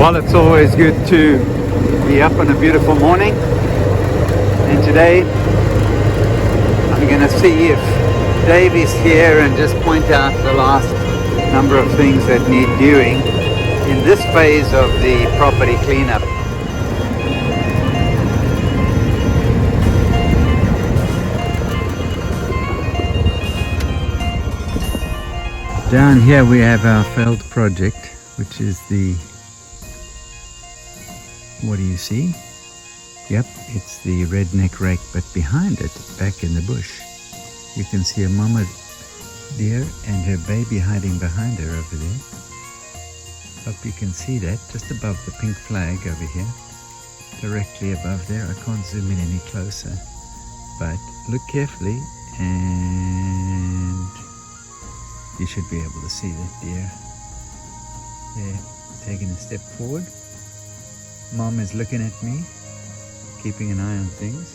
Well, it's always good to be up on a beautiful morning, and today I'm going to see if Dave is here and just point out the last number of things that need doing in this phase of the property cleanup. Down here we have our failed project, which is the, what do you see? Yep, it's the redneck rake, but behind it, back in the bush, you can see a mama deer and her baby hiding behind her over there. Hope you can see that, just above the pink flag over here, directly above there. I can't zoom in any closer, but look carefully and you should be able to see that deer there, taking a step forward. Mom is looking at me, keeping an eye on things.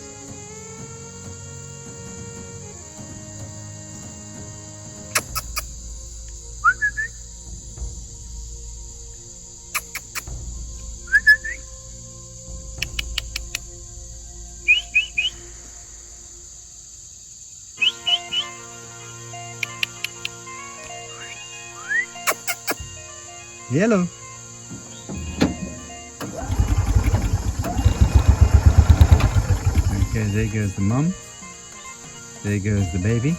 Yellow. Okay, there goes the mom. There goes the baby.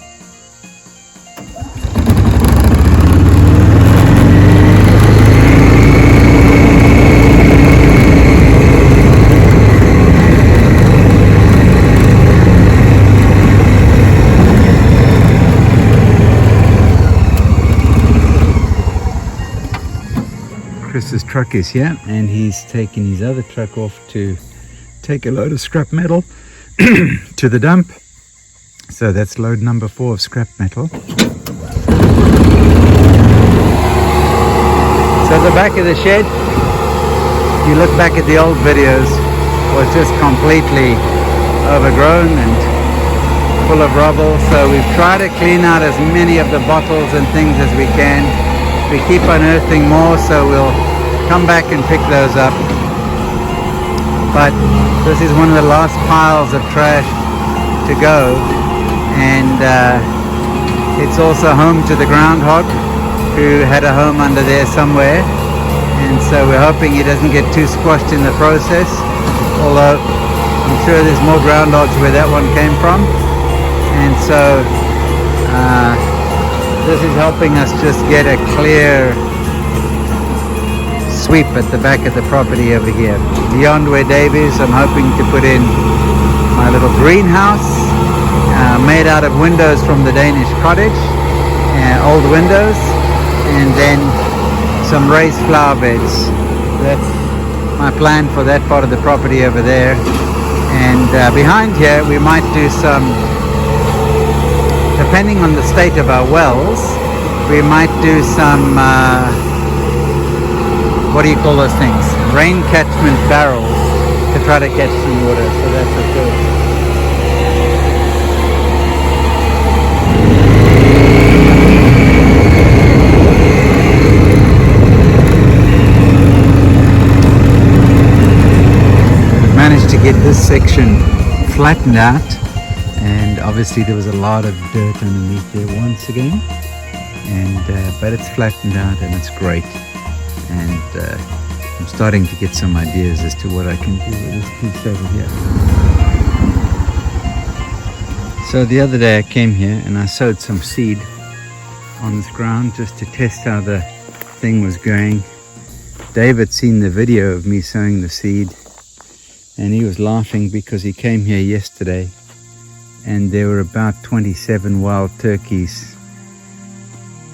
Chris's truck is here, and he's taking his other truck off to take a load of scrap metal to the dump. So that's load number 4 of scrap metal. So the back of the shed, if you look back at the old videos, was just completely overgrown and full of rubble. So we've tried to clean out as many of the bottles and things as we can. We keep unearthing more, so we'll come back and pick those up. But this is one of the last piles of trash to go, and it's also home to the groundhog, who had a home under there somewhere, and so we're hoping he doesn't get too squashed in the process, although I'm sure there's more groundhogs where that one came from. And so this is helping us just get a clear sweep at the back of the property over here. Beyond where Dave is, I'm hoping to put in my little greenhouse made out of windows from the Danish cottage, old windows, and then some raised flower beds. That's my plan for that part of the property over there. And behind here we might do some, depending on the state of our wells, we might do some what do you call those things? Rain catchment barrels to try to catch some water. So that's a good. We've managed to get this section flattened out, and obviously there was a lot of dirt underneath there once again, and but it's flattened out and it's great. And I'm starting to get some ideas as to what I can do with this piece over here. So the other day I came here and I sowed some seed on this ground just to test how the thing was going. David seen the video of me sowing the seed, and he was laughing because he came here yesterday and there were about 27 wild turkeys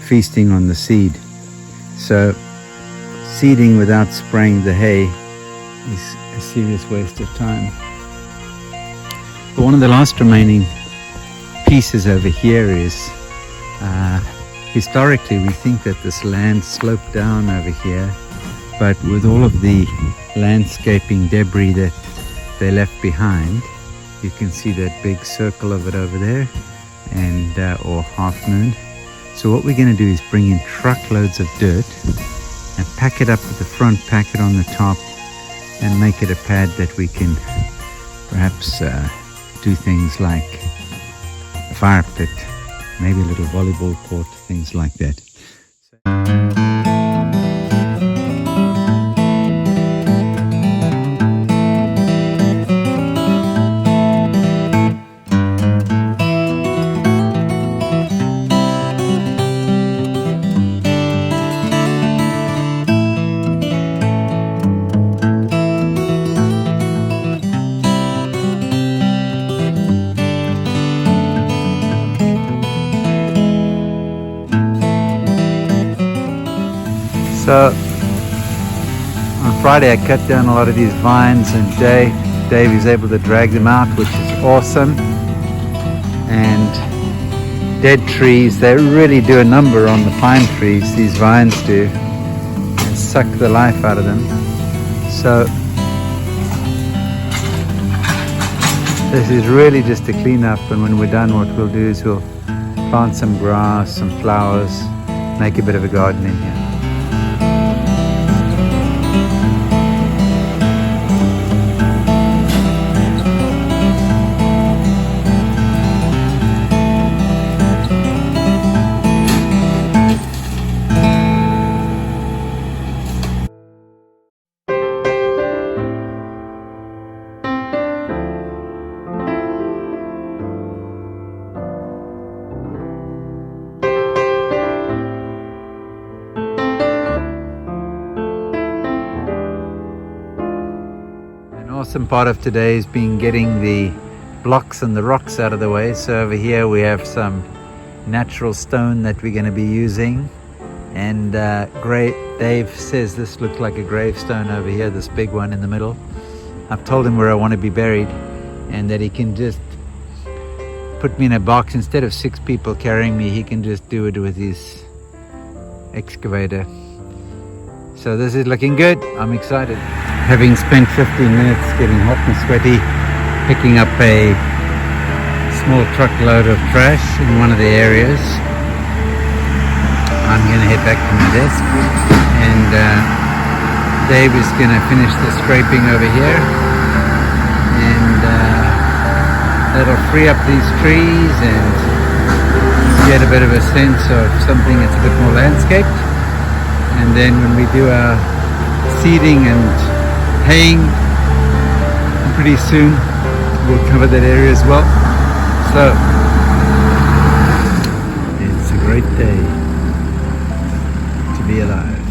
feasting on the seed. So seeding without spraying the hay is a serious waste of time. But one of the last remaining pieces over here is historically we think that this land sloped down over here, but with all of the landscaping debris that they left behind, you can see that big circle of it over there, and or half moon. So what we're going to do is bring in truckloads of dirt and pack it up at the front, pack it on the top, and make it a pad that we can perhaps do things like a fire pit, maybe a little volleyball court, things like that. So on Friday I cut down a lot of these vines, and Dave is able to drag them out, which is awesome. And dead trees, they really do a number on the pine trees, these vines do. They suck the life out of them. So this is really just a clean up, and when we're done, what we'll do is we'll plant some grass, some flowers, make a bit of a garden in here. Awesome part of today has been getting the blocks and the rocks out of the way. So over here we have some natural stone that we're going to be using, and Dave says this looks like a gravestone over here, this big one in the middle. I've told him where I want to be buried, and that he can just put me in a box. Instead of 6 people carrying me, he can just do it with his excavator. So this is looking good. I'm excited. Having spent 15 minutes getting hot and sweaty, picking up a small truckload of trash in one of the areas, I'm going to head back to my desk, and Dave is going to finish the scraping over here, and that'll free up these trees and get a bit of a sense of something that's a bit more landscaped. And then when we do our seeding and haying, pretty soon we'll cover that area as well. So it's a great day to be alive.